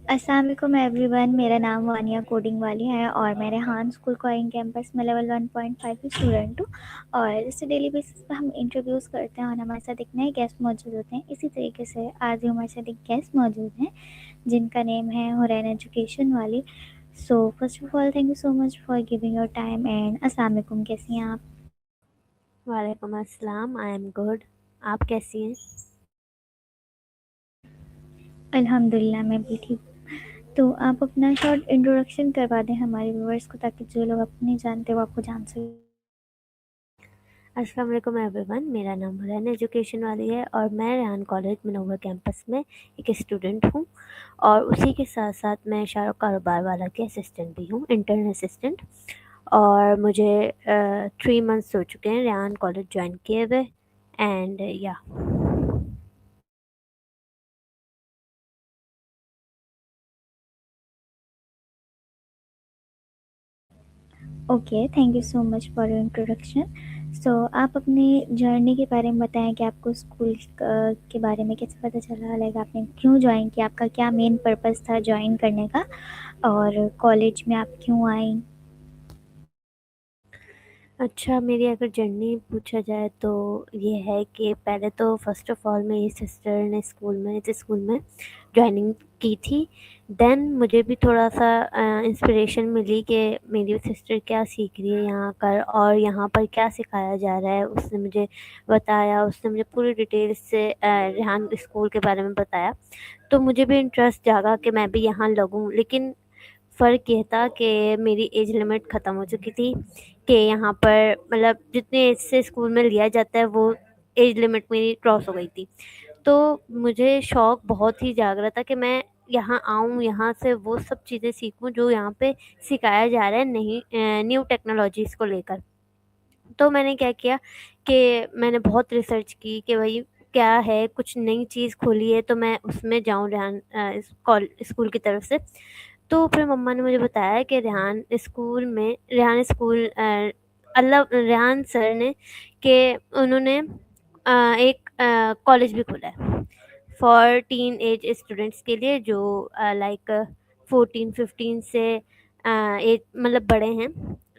अस्सलाम वालेकुम एवरीवन। मेरा नाम वानिया कोडिंग वाली है और मैं रेहान स्कूल कोइंग कैंपस में लेवल 1.5 की स्टूडेंट हूँ। और इससे डेली बेसिस पे हम इंटरव्यूज़ करते हैं और हमारे साथ एक नए गेस्ट मौजूद होते हैं। इसी तरीके से आज भी हमारे साथ एक गेस्ट मौजूद हैं जिनका नेम है हुरैन एजुकेशन वाली। So first of all thank you so much for giving your time and अस्सलाम वालेकुम, कैसी हैं आप? वालेकुम अस्सलाम। I am good. आप कैसी हैं? अल्हम्दुलिल्लाह मैं भी ठीक। तो आप अपना शॉर्ट इंट्रोडक्शन करवा दें हमारे व्यूअर्स को ताकि जो लोग आपको नहीं जानते वो आपको जान सकें। अस्सलाम वालेकुम एवरीवन। मेरा नाम हुरैन एजुकेशन वाली है और मैं रेहान कॉलेज मनोवर कैंपस में एक स्टूडेंट हूँ। और उसी के साथ साथ मैं शाहरुख कारोबार वाला की असिस्टेंट भी हूँ, इंटर्न असिस्टेंट। और मुझे 3 मंथ्स हो चुके हैं रेहान कॉलेज ज्वाइन किए हुए। एंड या okay, thank you so much for your introduction. So आप अपनी जर्नी के बारे में बताएं कि आपको स्कूल के बारे में कैसे पता चला, लाइक आपने क्यों ज्वाइन किया, आपका क्या मेन पर्पस था ज्वाइन करने का, और कॉलेज में आप क्यों आई? अच्छा, मेरी अगर जर्नी पूछा जाए तो ये है कि पहले तो फ़र्स्ट ऑफ़ ऑल मेरी सिस्टर ने इस स्कूल में जॉइनिंग की थी। देन मुझे भी थोड़ा-सा इंस्पिरेशन मिली कि मेरी सिस्टर क्या सीख रही है यहाँ कर और यहाँ पर क्या सिखाया जा रहा है। उसने मुझे बताया, उसने मुझे पूरी डिटेल से रेहान स्कूल के बारे में बताया। तो मुझे भी इंटरेस्ट जागा कि मैं भी यहाँ लगूँ। लेकिन फ़र्क ये था कि मेरी एज लिमिट ख़त्म हो चुकी थी, कि यहाँ पर मतलब जितने एज से स्कूल में लिया जाता है वो एज लिमिट मेरी क्रॉस हो गई थी। तो मुझे शौक बहुत ही जाग रहा था कि मैं यहाँ आऊँ, यहाँ से वो सब चीज़ें सीखूँ जो यहाँ पे सिखाया जा रहा है, नहीं न्यू टेक्नोलॉजीज़ को लेकर। तो मैंने क्या किया कि मैंने बहुत रिसर्च की कि भई क्या है, कुछ नई चीज़ खुली है तो मैं उसमें जाऊँ रेहान स्कूल की तरफ से। तो फिर मम्मा ने मुझे बताया कि रेहान स्कूल अल्लाह रेहान सर ने कि उन्होंने एक कॉलेज भी खोला है फॉर टीन एज स्टूडेंट्स के लिए जो लाइक 14-15 से एज मतलब बड़े हैं,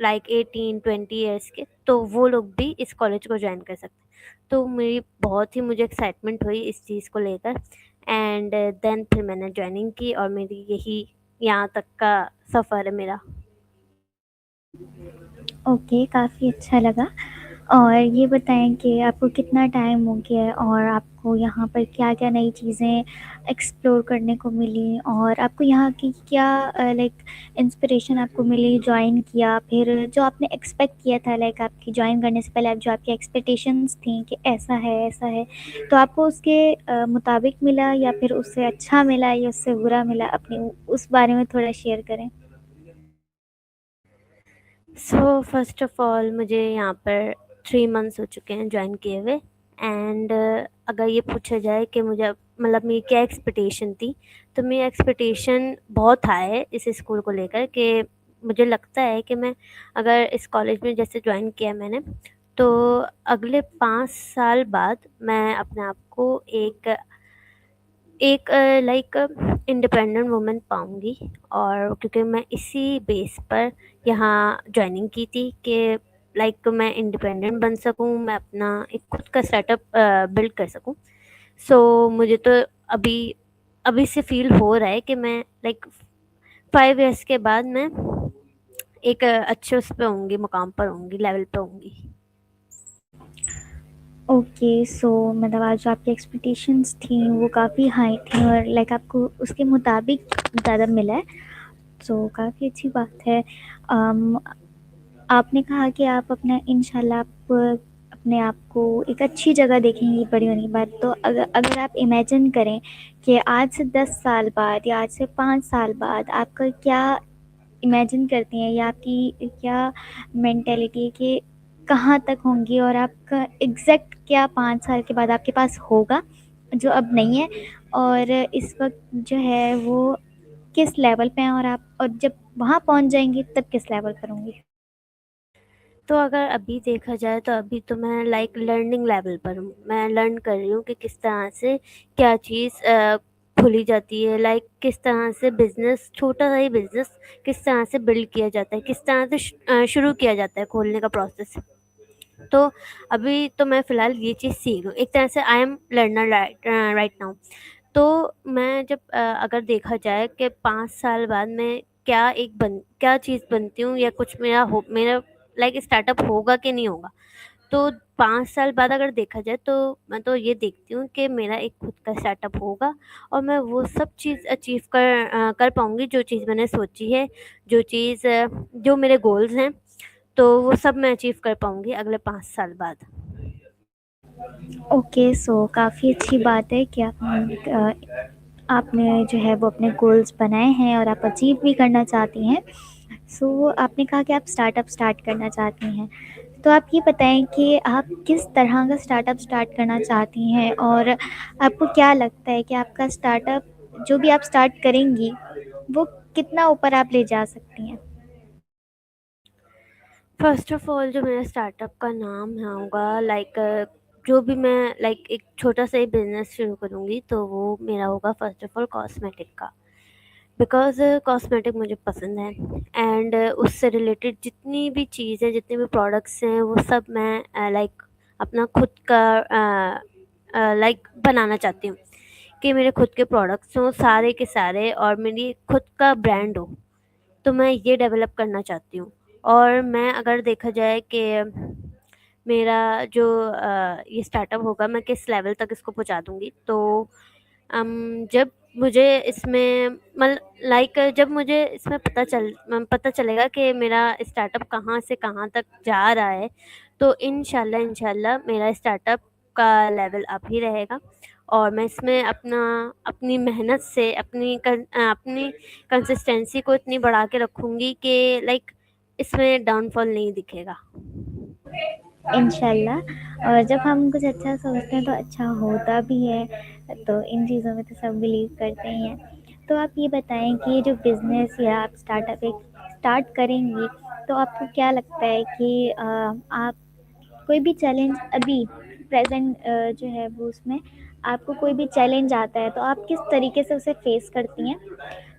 लाइक 18-20 ईयर्स के, तो वो लोग भी इस कॉलेज को ज्वाइन कर सकते हैं। तो मेरी बहुत ही मुझे एक्साइटमेंट हुई इस चीज़ को लेकर। एंड देन फिर मैंने ज्वाइनिंग की और मेरी यही यहाँ तक का सफ़र है मेरा। ओके, काफ़ी अच्छा लगा। और ये बताएं कि आपको कितना टाइम हो गया है और आपको यहाँ पर क्या-क्या नई चीज़ें एक्सप्लोर करने को मिली, और आपको यहाँ की क्या लाइक इंस्पिरेशन आपको मिली जॉइन किया, फिर जो आपने एक्सपेक्ट किया था, लाइक आपकी जॉइन करने से पहले आप जो आपकी एक्सपेक्टेशंस थी कि ऐसा है, तो आपको उसके मुताबिक मिला या फिर उससे अच्छा मिला या उससे बुरा मिला? अपनी उस बारे में थोड़ा शेयर करें। सो फर्स्ट ऑफ ऑल मुझे यहाँ पर 3 मंथ्स हो चुके हैं ज्वाइन किए हुए। एंड अगर ये पूछा जाए कि मुझे मतलब मेरी क्या एक्सपेक्टेशन थी, तो मेरी एक्सपेक्टेशन बहुत हाई है इस स्कूल को लेकर कि मुझे लगता है कि मैं अगर इस कॉलेज में जैसे ज्वाइन किया मैंने, तो अगले 5 साल बाद मैं अपने आप को एक एक लाइक इंडिपेंडेंट वुमन पाऊँगी। और क्योंकि मैं इसी बेस पर यहाँ जॉइनिंग की थी कि लाइक मैं इंडिपेंडेंट बन सकूँ, मैं अपना एक खुद का सेटअप बिल्ड कर सकूँ। सो मुझे तो अभी अभी से फ़ील हो रहा है कि मैं लाइक 5 इयर्स के बाद मैं एक अच्छे उस पे होंगी, मुकाम पर होंगी, लेवल पे होंगी। ओके, सो मतलब आज जो आपकी एक्सपेक्टेशंस थी वो काफ़ी हाई थी और लाइक आपको उसके मुताबिक ज़्यादा मिला है। सो काफ़ी अच्छी बात है। अम, आपने कहा कि आप अपना इंशाल्लाह आप अपने आप को एक अच्छी जगह देखेंगी बड़ी होने के बाद। तो अगर अगर आप इमेजिन करें कि आज से 10 साल बाद या आज से 5 साल बाद आपका क्या इमेजिन करती हैं, या आपकी क्या मेंटेलिटी है कि कहाँ तक होंगी, और आपका एग्जैक्ट क्या 5 साल के बाद आपके पास होगा जो अब नहीं है, और इस वक्त जो है वो किस लेवल पे हैं, और आप और जब वहाँ पहुँच जाएंगी तब किस लेवल पर होंगी? तो अगर अभी देखा जाए तो अभी तो मैं लाइक लर्निंग लेवल पर हूँ। मैं लर्न कर रही हूँ कि किस तरह से क्या चीज़ भूली जाती है, लाइक किस तरह से बिज़नेस, छोटा-सा ही बिज़नेस किस तरह से बिल्ड किया जाता है, किस तरह से शुरू किया जाता है खोलने का प्रोसेस। तो अभी तो मैं फ़िलहाल ये चीज़ सीख रही हूँ। एक तरह से I am learner right now. तो मैं जब अगर देखा जाए कि 5 साल बाद मैं क्या चीज़ बनती हूँ, या कुछ मेरा लाइक स्टार्टअप होगा कि नहीं होगा। तो 5 साल बाद अगर देखा जाए तो मैं तो ये देखती हूँ कि मेरा एक खुद का स्टार्टअप होगा, और मैं वो सब चीज़ अचीव कर पाऊँगी जो चीज़ मैंने सोची है, जो मेरे गोल्स हैं, तो वो सब मैं अचीव कर पाऊँगी अगले 5 साल बाद। ओके, सो काफ़ी अच्छी बात है कि आपने जो है वो अपने गोल्स बनाए हैं और आप अचीव भी करना चाहती हैं। सो आपने कहा कि आप स्टार्टअप स्टार्ट करना चाहती हैं। तो आप ये बताएँ कि आप किस तरह का स्टार्टअप स्टार्ट करना चाहती हैं और आपको क्या लगता है कि आपका स्टार्टअप जो भी आप स्टार्ट करेंगी, वो कितना ऊपर आप ले जा सकती हैं? फर्स्ट ऑफ ऑल जो मेरा स्टार्टअप का नाम होगा, लाइक जो भी मैं लाइक एक छोटा सा ही बिजनेस शुरू करूँगी, तो वो मेरा होगा फर्स्ट ऑफ ऑल कॉस्मेटिक का। बिकॉज़ कॉस्मेटिक मुझे पसंद है, एंड उससे रिलेटेड जितनी भी चीज़ें, जितने भी प्रोडक्ट्स हैं, वो सब मैं लाइक अपना खुद का लाइक बनाना चाहती हूँ, कि मेरे खुद के प्रोडक्ट्स हों सारे के सारे, और मेरी खुद का ब्रांड हो। तो मैं ये डेवलप करना चाहती हूँ। और मैं अगर देखा जाए कि मेरा जो ये स्टार्टअप होगा, मैं किस लेवल तक इसको पहुँचा दूँगी, तो जब मुझे इसमें मल लाइक जब मुझे इसमें पता चलेगा कि मेरा स्टार्टअप कहाँ से कहाँ तक जा रहा है, तो इंशाल्लाह मेरा स्टार्टअप का लेवल अप ही रहेगा, और मैं इसमें अपनी मेहनत से अपनी कंसिस्टेंसी को इतनी बढ़ा के रखूँगी कि लाइक इसमें डाउनफॉल नहीं दिखेगा। इंशाल्लाह। और जब हम कुछ अच्छा सोचते हैं तो अच्छा होता भी है, तो इन चीज़ों में तो सब बिलीव करते ही हैं। तो आप ये बताएँ कि ये जो बिज़नेस या आप स्टार्टअप एक स्टार्ट करेंगी, तो आपको क्या लगता है कि आप कोई भी चैलेंज अभी प्रेज़ेंट जो है वो उसमें आपको कोई भी चैलेंज आता है, तो आप किस तरीके से उसे फ़ेस करती हैं?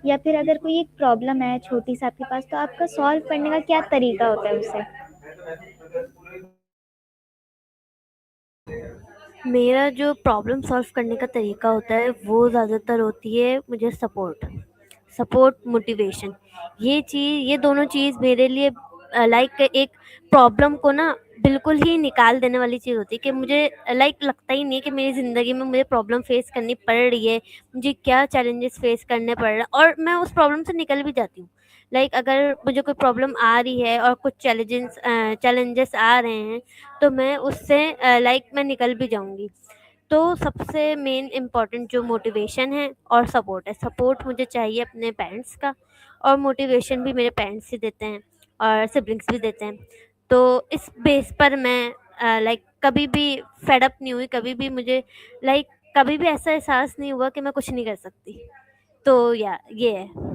या फिर अगर कोई एक प्रॉब्लम है छोटी-सी आपके पास, तो आपका सॉल्व करने का क्या तरीका होता है उसे? मेरा जो प्रॉब्लम सॉल्व करने का तरीका होता है, वो ज़्यादातर होती है मुझे सपोर्ट, मोटिवेशन। ये दोनों चीज़ मेरे लिए लाइक एक प्रॉब्लम को ना बिल्कुल ही निकाल देने वाली चीज़ होती है, कि मुझे लाइक लगता ही नहीं है कि मेरी ज़िंदगी में मुझे प्रॉब्लम फेस करनी पड़ रही है, मुझे क्या चैलेंजेस फेस करने पड़ रहे हैं, और मैं उस प्रॉब्लम से निकल भी जाती हूँ। लाइक अगर मुझे कोई प्रॉब्लम आ रही है और कुछ चैलेंजेस आ रहे हैं, तो मैं उससे लाइक मैं निकल भी जाऊँगी। तो सबसे मेन इम्पोर्टेंट जो मोटिवेशन है और सपोर्ट है, सपोर्ट मुझे चाहिए अपने पेरेंट्स का, और मोटिवेशन भी मेरे पेरेंट्स ही देते हैं, और सिबलिंग्स भी देते हैं। तो इस बेस पर मैं लाइक कभी भी फेड अप नहीं हुई, कभी भी ऐसा एहसास नहीं हुआ कि मैं कुछ नहीं कर सकती। तो या ये है।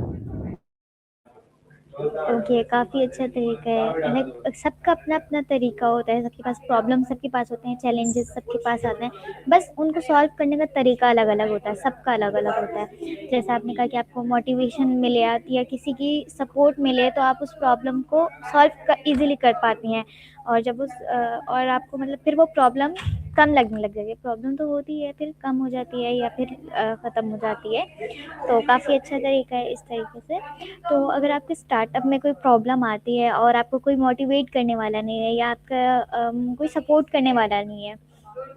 ओके, काफ़ी अच्छा तरीका है। लाइक सबका अपना-अपना तरीका होता है, सबके पास प्रॉब्लम सबके पास होते हैं, चैलेंजेस सबके पास आते हैं, बस उनको सॉल्व करने का तरीका अलग-अलग होता है, सबका अलग-अलग होता है। जैसा आपने कहा कि आपको मोटिवेशन मिले या किसी की सपोर्ट मिले तो आप उस प्रॉब्लम को सॉल्व क ईज़िली कर पाती हैं, और और आपको मतलब फिर वो प्रॉब्लम कम लगने लग जाती है। प्रॉब्लम तो होती है, फिर कम हो जाती है या फिर ख़त्म हो जाती है। तो काफ़ी अच्छा तरीका है इस तरीके से। तो अगर आपके स्टार्टअप में कोई प्रॉब्लम आती है और आपको कोई मोटिवेट करने वाला नहीं है या आपका कोई सपोर्ट करने वाला नहीं है,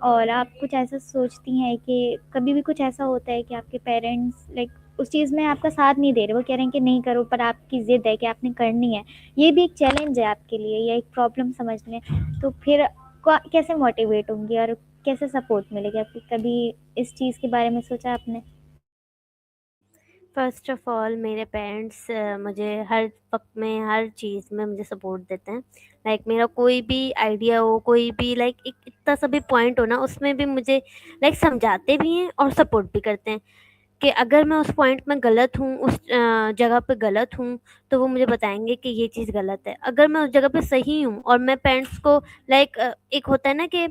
और आप कुछ ऐसा सोचती हैं कि कभी भी कुछ ऐसा होता है कि आपके पेरेंट्स लाइक उस चीज़ में आपका साथ नहीं दे रहे, वो कह रहे हैं कि नहीं करो, पर आपकी ज़िद है कि आपने करनी है, ये भी एक चैलेंज है आपके लिए या एक प्रॉब्लम समझ लें, तो फिर कैसे मोटिवेट होंगी और कैसे सपोर्ट मिलेगी आपकी? कभी इस चीज़ के बारे में सोचा आपने? फर्स्ट ऑफ ऑल मेरे पेरेंट्स मुझे हर वक़्त में, हर चीज़ में मुझे सपोर्ट देते हैं। लाइक मेरा कोई भी आइडिया हो, कोई भी लाइक एक इतना सा भी पॉइंट हो ना, उसमें भी मुझे लाइक समझाते भी हैं और सपोर्ट भी करते हैं, कि अगर मैं उस पॉइंट में गलत हूँ, उस जगह पे गलत हूँ, तो वो मुझे बताएँगे कि ये चीज़ गलत है। अगर मैं उस जगह पे सही हूँ, और मैं पेरेंट्स को एक होता है ना कि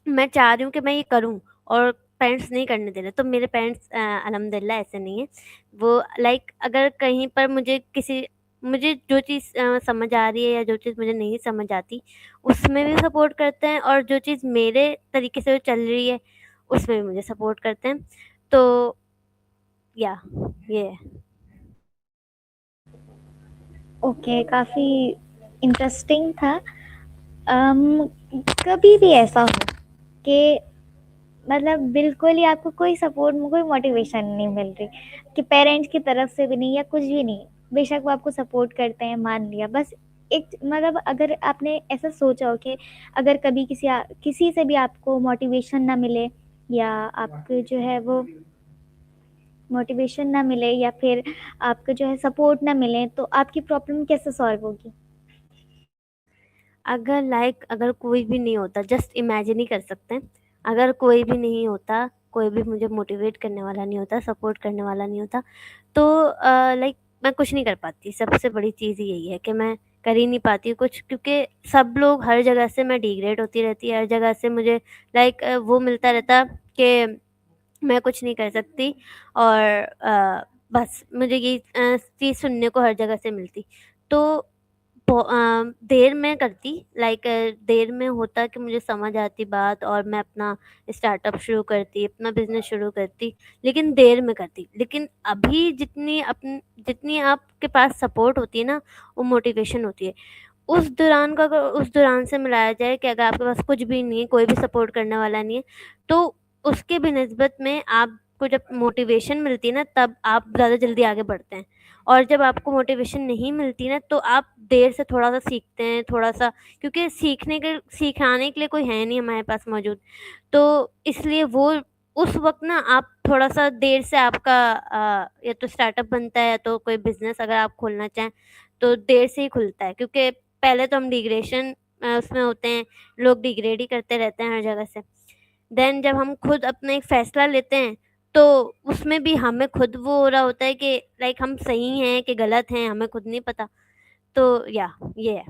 मैं चाह रही हूँ कि मैं ये करूँ, और पेरेंट्स नहीं करने दे रहे, तो मेरे पेरेंट्स अल्हम्दुलिल्लाह ऐसे नहीं है। वो लाइक अगर कहीं पर मुझे जो चीज़ समझ आ रही है या जो चीज़ मुझे नहीं समझ आती, उसमें भी सपोर्ट करते हैं, और जो चीज़ मेरे तरीके से चल रही है, उसमें भी मुझे सपोर्ट करते हैं। तो या ये है। ओके, काफ़ी इंटरेस्टिंग था। अम, कभी भी ऐसा हो कि मतलब बिल्कुल ही आपको कोई सपोर्ट कोई मोटिवेशन नहीं मिल रही, कि पेरेंट्स की तरफ से भी नहीं या कुछ भी नहीं, बेशक वो आपको सपोर्ट करते हैं मान लिया, बस एक मतलब अगर आपने ऐसा सोचा हो कि अगर कभी किसी से भी आपको मोटिवेशन ना मिले, या आपको जो है वो मोटिवेशन ना मिले, या फिर आपको जो है सपोर्ट ना मिले, तो आपकी प्रॉब्लम कैसे सॉल्व होगी? अगर कोई भी नहीं होता, जस्ट इमेजिन ही कर सकते हैं, अगर कोई भी नहीं होता, कोई भी मुझे मोटिवेट करने वाला नहीं होता, सपोर्ट करने वाला नहीं होता, तो लाइक मैं कुछ नहीं कर पाती। सबसे बड़ी चीज़ यही है कि मैं कर ही नहीं पाती कुछ, क्योंकि सब लोग हर जगह से मैं डिग्रेड होती रहती, हर जगह से मुझे लाइक वो मिलता रहता कि मैं कुछ नहीं कर सकती, और बस मुझे ये चीज़ सुनने को हर जगह से मिलती। तो देर में करती, लाइक देर में होता कि मुझे समझ आती बात, और मैं अपना स्टार्टअप शुरू करती, अपना बिज़नेस शुरू करती, लेकिन देर में करती। लेकिन अभी जितनी आपके पास सपोर्ट होती है ना, वो मोटिवेशन होती है। उस दौरान से मिलाया जाए कि अगर आपके पास कुछ भी नहीं है, कोई भी सपोर्ट करने वाला नहीं है, तो उसके भी निस्बत में आपको जब मोटिवेशन मिलती है ना, तब आप ज़्यादा जल्दी आगे बढ़ते हैं। और जब आपको मोटिवेशन नहीं मिलती ना, तो आप देर से थोड़ा-सा सीखते हैं, थोड़ा-सा, क्योंकि सिखाने के लिए कोई है नहीं हमारे पास मौजूद। तो इसलिए वो उस वक़्त ना आप थोड़ा-सा देर से आपका या तो स्टार्टअप बनता है, या तो कोई बिज़नेस अगर आप खोलना चाहें, तो देर से ही खुलता है, क्योंकि पहले तो हम उसमें होते हैं, लोग डिग्रेड ही करते रहते हैं हर जगह से। देन जब हम खुद अपना एक फैसला लेते हैं, तो उसमें भी हमें खुद वो हो रहा होता है कि लाइक हम सही हैं कि गलत हैं, हमें खुद नहीं पता। तो या ये है।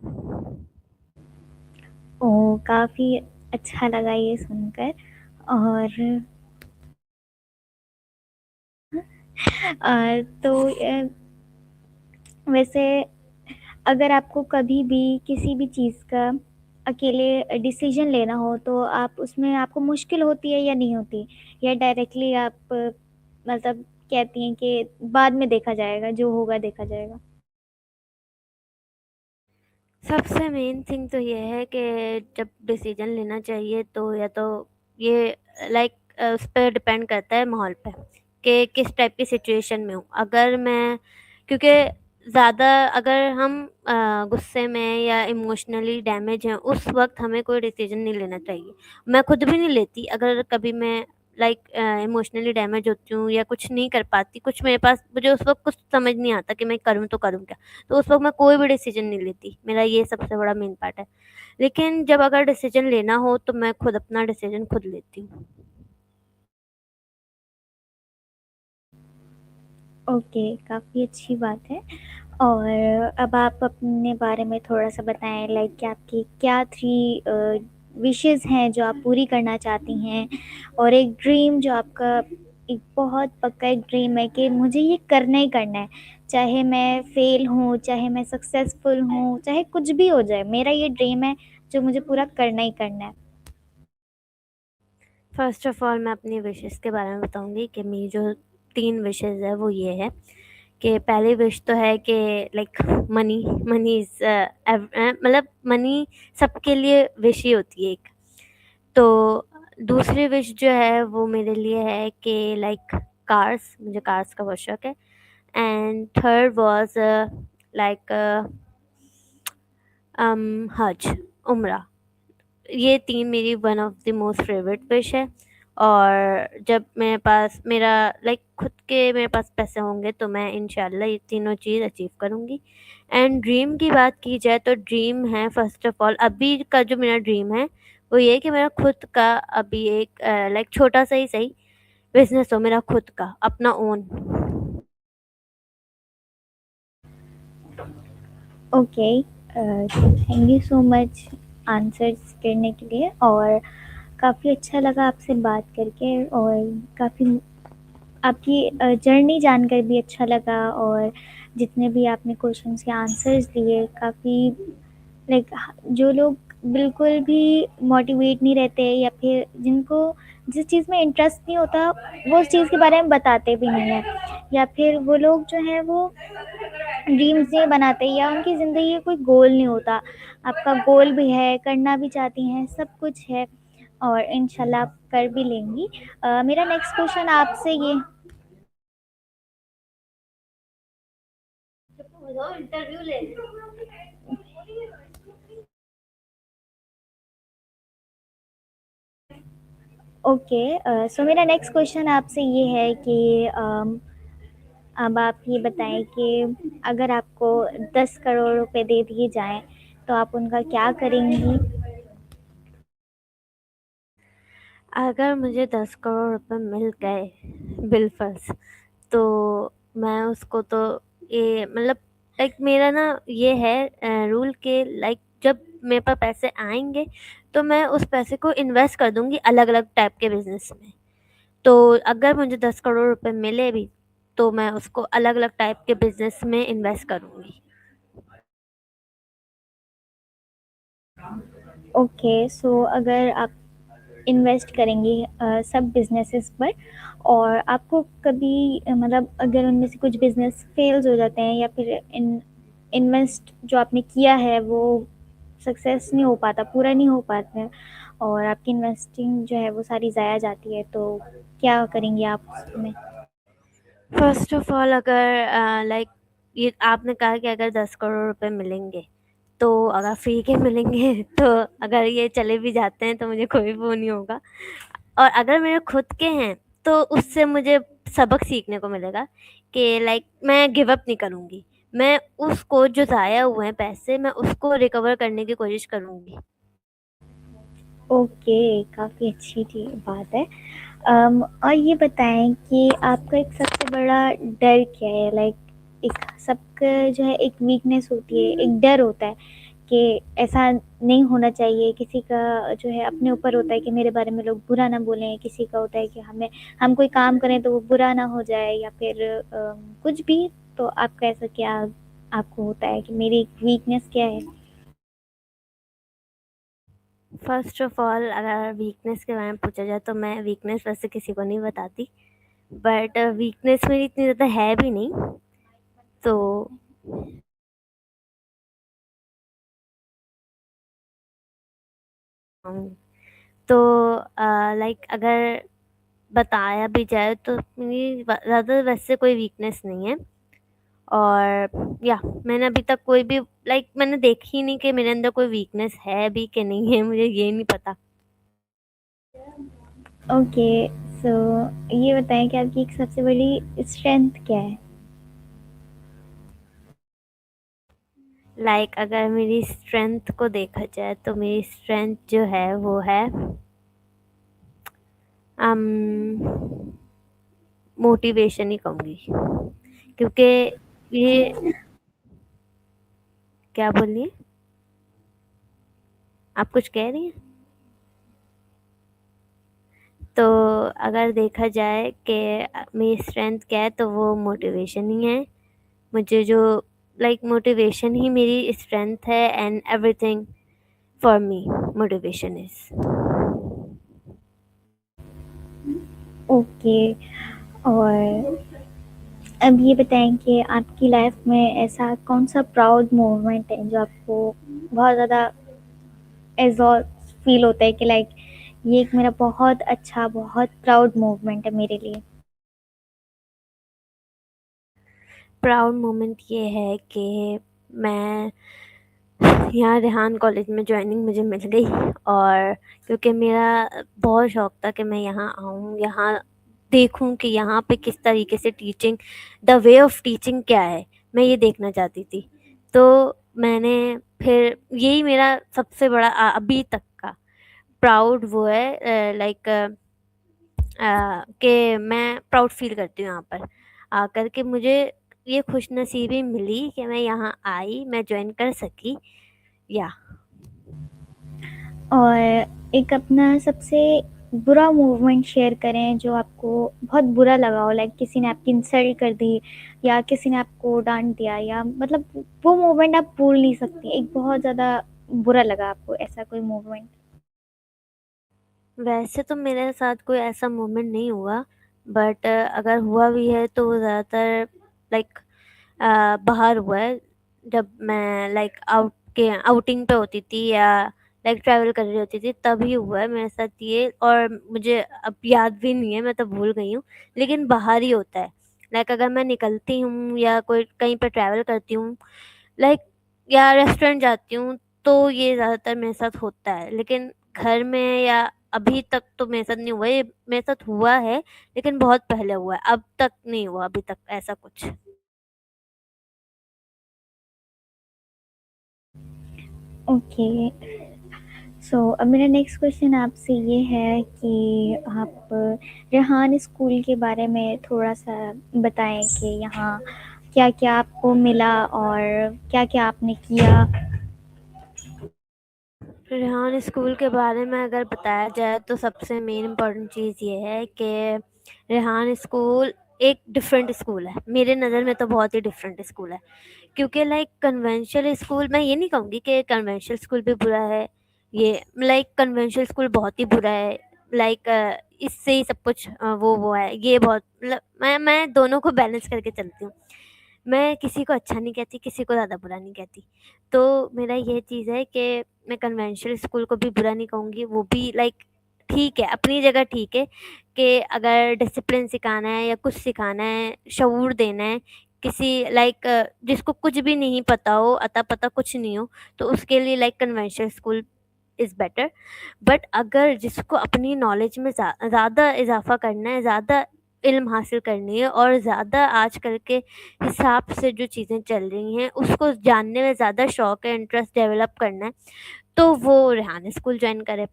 ओह! काफ़ी अच्छा लगा ये सुनकर। और तो वैसे अगर आपको कभी भी किसी भी चीज़ का अकेले डिसीजन लेना हो, तो आप उसमें आपको मुश्किल होती है या नहीं होती? या डायरेक्टली आप मतलब कहती हैं कि बाद में देखा जाएगा, जो होगा देखा जाएगा? सबसे मेन थिंग तो ये है कि जब डिसीजन लेना चाहिए, तो या तो ये लाइक उस पर डिपेंड करता है माहौल पे, कि किस टाइप की सिचुएशन में हूँ। अगर मैं क्योंकि ज़्यादा अगर हम गुस्से में या इमोशनली डैमेज हैं, उस वक्त हमें कोई डिसीजन नहीं लेना चाहिए। मैं खुद भी नहीं लेती अगर कभी मैं लाइक इमोशनली डैमेज होती हूँ या कुछ नहीं कर पाती, कुछ मेरे पास मुझे उस वक्त कुछ समझ नहीं आता कि मैं करूँ तो करूँ क्या, तो उस वक़्त मैं कोई भी डिसीज़न नहीं लेती, मेरा ये सबसे बड़ा मेन पार्ट है। लेकिन जब अगर डिसीज़न लेना हो, तो मैं खुद अपना डिसीज़न खुद लेती हूँ। ओके, काफ़ी अच्छी बात है। और अब आप अपने बारे में थोड़ा-सा बताएँ, लाइक कि आपकी क्या 3 विशेज़ हैं जो आप पूरी करना चाहती हैं? और एक ड्रीम जो आपका एक बहुत पक्का एक ड्रीम है कि मुझे ये करना ही करना है। चाहे मैं फ़ेल हूँ, चाहे मैं सक्सेसफुल हूँ, चाहे कुछ भी हो जाए, मेरा ये ड्रीम है जो मुझे पूरा करना ही करना है। फर्स्ट ऑफ ऑल मैं अपनी विशेज़ के बारे में बताऊँगी कि मेरी जो 3 विशेज़ है वो ये है कि पहली विश तो है कि लाइक मनी मनी इज़ मतलब मनी सबके लिए विश ही होती है एक। तो दूसरी विश जो है वो मेरे लिए है कि लाइक कार्स, मुझे कार्स का बहुत शौक है। एंड थर्ड वाज़ लाइक हज, उम्रा। ये 3 मेरी one of the most favourite wish है। और जब मेरे पास पैसे होंगे, तो मैं इंशाल्लाह ये तीनों चीज़ अचीव करूँगी। एंड ड्रीम की बात की जाए, तो ड्रीम है फर्स्ट ऑफ ऑल, अभी का जो मेरा ड्रीम है वो ये है कि मेरा खुद का अभी एक लाइक छोटा सा ही सही बिजनेस हो, मेरा खुद का अपना own. Okay, thank you so much answers करने के लिए। और काफ़ी अच्छा लगा आपसे बात करके, और काफ़ी आपकी जर्नी जानकर भी अच्छा लगा, और जितने भी आपने क्वेश्चंस के आंसर्स दिए काफ़ी लाइक, जो लोग बिल्कुल भी मोटिवेट नहीं रहते, या फिर जिनको जिस चीज़ में इंटरेस्ट नहीं होता वो उस चीज़ के बारे में बताते भी नहीं हैं, या फिर वो लोग जो हैं वो ड्रीम्स नहीं बनाते, या उनकी ज़िंदगी का कोई गोल नहीं होता। आपका गोल भी है, करना भी चाहती हैं, सब कुछ है, और इंशाल्लाह आप कर भी लेंगी। मेरा नेक्स्ट क्वेश्चन आपसे ये। इंटरव्यू ले। ओके, सो मेरा नेक्स्ट क्वेश्चन आपसे ये है कि अब आप ये बताएं कि अगर आपको 10 करोड़ रुपए दे दिए जाएं तो आप उनका क्या करेंगी? अगर मुझे 10 करोड़ रुपए मिल गए बिलफर्ज, तो मैं उसको तो ये मतलब लाइक मेरा ना ये है रूल के लाइक जब मेरे पास पैसे आएंगे तो मैं उस पैसे को इन्वेस्ट कर दूंगी अलग अलग टाइप के बिजनेस में। तो अगर मुझे 10 करोड़ रुपए मिले भी तो मैं उसको अलग अलग टाइप के बिजनेस में इन्वेस्ट करूंगी। ओके, सो अगर आप इन्वेस्ट करेंगी सब बिजनेसेस पर, और आपको कभी मतलब अगर उनमें से कुछ बिजनेस फेल्स हो जाते हैं, या फिर इन्वेस्ट जो आपने किया है वो सक्सेस नहीं हो पाता, पूरा नहीं हो पाता है, और आपकी इन्वेस्टिंग जो है वो सारी ज़ाया जाती है, तो क्या करेंगी आप उसमें? फर्स्ट ऑफ ऑल अगर लाइक ये आपने कहा कि अगर 10 करोड़ रुपए मिलेंगे तो अगर फ्री के मिलेंगे तो अगर ये चले भी जाते हैं तो मुझे कोई वो नहीं होगा। और अगर मेरे खुद के हैं तो उससे मुझे सबक सीखने को मिलेगा कि लाइक मैं गिव अप नहीं करूँगी। मैं उसको जो ज़ाया हुए हैं पैसे मैं उसको रिकवर करने की कोशिश करूँगी। ओके, काफ़ी अच्छी थी बात है। और ये बताएं कि आपका एक सबसे बड़ा डर क्या है? लाइक, एक सबका जो है एक वीकनेस होती है, एक डर होता है कि ऐसा नहीं होना चाहिए। किसी का जो है अपने ऊपर होता है कि मेरे बारे में लोग बुरा ना बोलें, किसी का होता है कि हम कोई काम करें तो वो बुरा ना हो जाए, या फिर कुछ भी। तो आपका ऐसा क्या आपको होता है कि मेरी वीकनेस क्या है? फर्स्ट ऑफ ऑल अगर वीकनेस के बारे में पूछा जाए तो मैं वीकनेस वैसे किसी को नहीं बताती। बट वीकनेस मेरी इतनी ज़्यादा है भी नहीं। तो तो लाइक अगर बताया भी जाए तो मेरी ज़्यादा वैसे कोई वीकनेस नहीं है। और या मैंने अभी तक कोई भी लाइक मैंने देखी ही नहीं कि मेरे अंदर कोई वीकनेस है भी कि नहीं है, मुझे ये नहीं पता। ओके, सो ये बताएं कि आपकी एक सबसे बड़ी स्ट्रेंथ क्या है? लाइक अगर मेरी स्ट्रेंथ को देखा जाए तो मेरी स्ट्रेंथ जो है वो है मोटिवेशन ही कहूँगी। क्योंकि ये क्या बोलिए, आप कुछ कह रही हैं? तो अगर देखा जाए कि मेरी स्ट्रेंथ क्या है तो वो मोटिवेशन ही है। मुझे जो लाइक मोटिवेशन ही मेरी स्ट्रेंथ है and everything for me motivation is. Okay, और अब ये बताएं कि आपकी लाइफ में ऐसा कौन सा प्राउड मोमेंट है जो आपको बहुत ज़्यादा एज़ॉल फील होता है कि लाइक, ये एक मेरा बहुत अच्छा, बहुत प्राउड मोमेंट है मेरे लिए? प्राउड मोमेंट ये है कि मैं यहाँ रेहान कॉलेज में ज्वाइनिंग मुझे मिल गई। और क्योंकि मेरा बहुत शौक था कि मैं यहाँ आऊँ, यहाँ देखूँ कि यहाँ पे किस तरीके से teaching, the way of teaching क्या है, मैं ये देखना चाहती थी। तो मैंने फिर यही मेरा सबसे बड़ा अभी तक का प्राउड वो है लाइक कि मैं प्राउड फील करती हूँ यहाँ पर आकर के मुझे ये खुश नसीबी मिली कि मैं यहाँ आई, मैं ज्वाइन कर सकी। या और एक अपना सबसे बुरा मूवमेंट शेयर करें जो आपको बहुत बुरा लगा हो, लाइक किसी ने आपकी इंसल्ट कर दी या किसी ने आपको डांट दिया, या मतलब वो मोमेंट आप भूल नहीं सकती, एक बहुत ज़्यादा बुरा लगा आपको, ऐसा कोई मोमेंट। वैसे तो मेरे साथ कोई ऐसा मोमेंट नहीं हुआ, बट अगर हुआ भी है तो वो ज़्यादातर लाइक बाहर हुआ है, जब मैं लाइक आउटिंग पे होती थी या लाइक ट्रैवल कर रही होती थी, तभी हुआ है मेरे साथ ये। और मुझे अब याद भी नहीं है, मैं तो भूल गई हूँ, लेकिन बाहर ही होता है। लाइक अगर मैं निकलती हूँ या कोई कहीं पे ट्रैवल करती हूँ, लाइक या रेस्टोरेंट जाती हूँ, तो ये ज़्यादातर मेरे साथ होता है। लेकिन घर में या अभी तक तो मेरे साथ नहीं हुआ, ये मेरे साथ हुआ है लेकिन बहुत पहले हुआ है, अब तक नहीं हुआ अभी तक ऐसा कुछ। ओके, सो अब मेरा नेक्स्ट क्वेश्चन आपसे ये है कि आप रेहान स्कूल के बारे में थोड़ा सा बताएं कि यहाँ क्या क्या आपको मिला और क्या क्या आपने किया। रेहान स्कूल के बारे में अगर बताया जाए तो सबसे मेन इम्पोर्टेंट चीज़ ये है कि रेहान स्कूल एक डिफरेंट स्कूल है। मेरे नज़र में तो बहुत ही डिफरेंट स्कूल है, क्योंकि लाइक कन्वेंशनल स्कूल, मैं ये नहीं कहूँगी कि कन्वेंशनल स्कूल भी बुरा है, ये लाइक कन्वेंशनल स्कूल बहुत ही बुरा है। लाइक इससे ही सब कुछ वो है, ये बहुत मतलब मैं दोनों को बैलेंस करके चलती हूँ। मैं किसी को अच्छा नहीं कहती, किसी को ज़्यादा बुरा नहीं कहती। तो मेरा ये चीज़ है कि मैं कन्वेंशनल स्कूल को भी बुरा नहीं कहूँगी, वो भी लाइक ठीक है, अपनी जगह ठीक है कि अगर डिसिप्लिन सिखाना है या कुछ सिखाना है, शऊर देना है, किसी लाइक जिसको कुछ भी नहीं पता हो, अता-पता कुछ नहीं हो, तो उसके लिए like conventional school is better. But अगर जिसको अपनी नॉलेज में ज़्यादा इज़ाफ़ा करना है, ज़्यादा इल्म हासिल करनी है और ज़्यादा आजकल के हिसाब से जो चीज़ें चल रही हैं, उसको जानने में ज़्यादा शौक है, इंटरेस्ट डेवलप करना है, तो वो रेहान स्कूल जॉइन करे।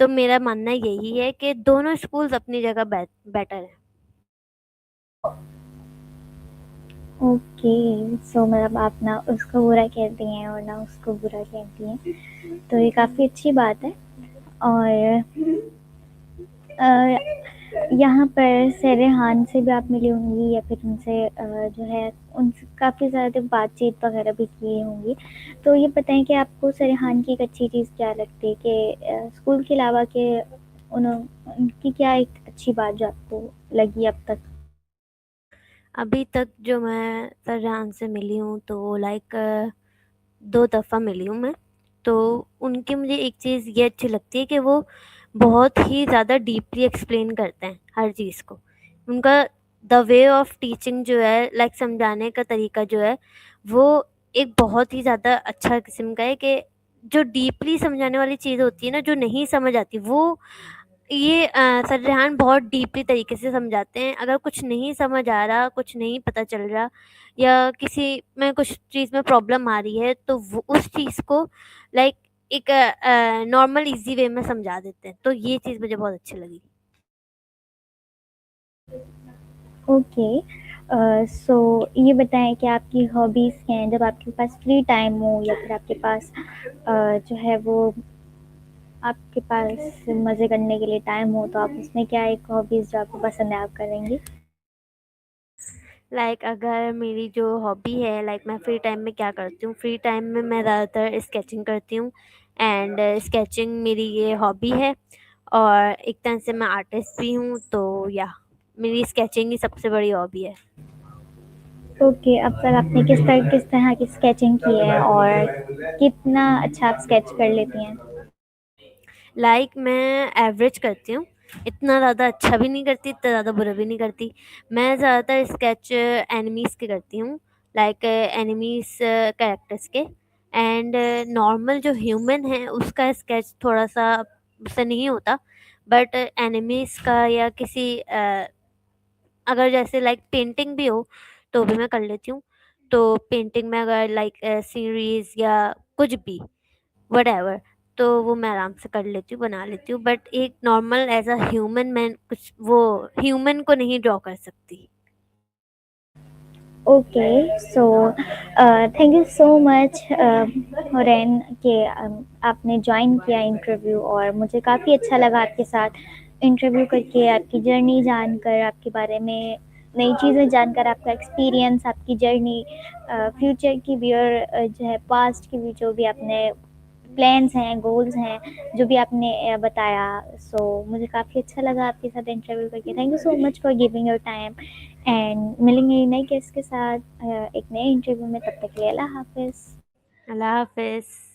तो मेरा मानना यही है कि दोनों स्कूल्स अपनी जगह बेटर हैं। ओके, सो मतलब आप ना उसको बुरा कहती हैं और ना उसको बुरा कहती हैं, तो ये काफ़ी अच्छी बात है। और अ, यहाँ पर सेरेहान से भी आप मिली होंगी या फिर उनसे जो है उनसे काफ़ी ज़्यादा बातचीत वगैरह भी की होंगी, तो ये बताएं कि आपको सेरेहान की एक अच्छी चीज़ क्या लगती है कि स्कूल के अलावा के उनकी क्या एक अच्छी बात जो आपको लगी अब तक। अभी तक जो मैं सर रेहान से मिली हूँ तो लाइक 2 दफ़ा मिली हूँ मैं। तो उनकी मुझे एक चीज़ ये अच्छी लगती है कि वो बहुत ही ज़्यादा डीपली एक्सप्लेन करते हैं हर चीज़ को। उनका द वे ऑफ टीचिंग जो है, लाइक समझाने का तरीका जो है, वो एक बहुत ही ज़्यादा अच्छा किस्म का है कि जो डीपली समझाने वाली चीज़ होती है ना, जो नहीं समझ आती, वो ये सर रेहान बहुत डीपली तरीके से समझाते हैं। अगर कुछ नहीं समझ आ रहा, कुछ नहीं पता चल रहा या किसी में कुछ चीज़ में प्रॉब्लम आ रही है, तो वो उस चीज़ को लाइक एक नॉर्मल ईज़ी वे में समझा देते हैं। तो ये चीज़ मुझे बहुत अच्छी लगी। ओके, सो ये बताएं कि आपकी हॉबीज़ क्या हैं जब आपके पास फ्री टाइम हो या फिर आपके पास जो है वो आपके पास मज़े करने के लिए टाइम हो, तो आप उसमें क्या एक हॉबीज़ जो आपको पसंद है आप करेंगे। लाइक अगर मेरी जो हॉबी है, लाइक मैं फ्री टाइम में क्या करती हूँ, फ्री टाइम में मैं ज़्यादातर स्केचिंग करती हूँ। एंड स्केचिंग मेरी ये हॉबी है और एक तरह से मैं आर्टिस्ट भी हूँ, तो या मेरी स्केचिंग ही सबसे बड़ी हॉबी है। ओके, अब तक आपने किस तरह की स्केचिंग की है और कितना अच्छा आप स्केच कर लेती हैं। लाइक मैं एवरेज करती हूँ, इतना ज़्यादा अच्छा भी नहीं करती, इतना ज़्यादा बुरा भी नहीं करती। मैं ज़्यादातर स्केच एनिमीज़ के करती हूँ, लाइक एनिमीज़ कैरेक्टर्स के। एंड नॉर्मल जो ह्यूमन है उसका स्केच थोड़ा सा उससे नहीं होता, बट एनिमीज़ का या किसी अगर जैसे लाइक पेंटिंग भी हो तो भी मैं कर लेती हूँ। तो पेंटिंग में अगर लाइक सीरीज़ या कुछ भी व्हाटएवर, तो वो मैं आराम से कर लेती हूँ, बना लेती हूँ। बट एक नॉर्मल एज़ अ ह्यूमन मैं कुछ वो ह्यूमन को नहीं ड्रॉ कर सकती। Okay, so thank you so much Hurain कि आपने ज्वाइन किया इंटरव्यू, और मुझे काफ़ी अच्छा लगा आपके साथ इंटरव्यू करके, आपकी जर्नी जानकर, आपके बारे में नई चीज़ें जानकर, आपका एक्सपीरियंस, आपकी जर्नी, फ्यूचर की भी और जो है पास्ट की भी, जो भी आपने प्लान्स हैं, गोल्स हैं, जो भी आपने बताया। सो मुझे काफ़ी अच्छा लगा आपके साथ इंटरव्यू करके। Thank you so much for giving your time, and मिलेंगे नए गेस्ट के साथ एक नए इंटरव्यू में। तब तक के लिए अल्लाह हाफिज़। अल्लाह हाफ़िज़।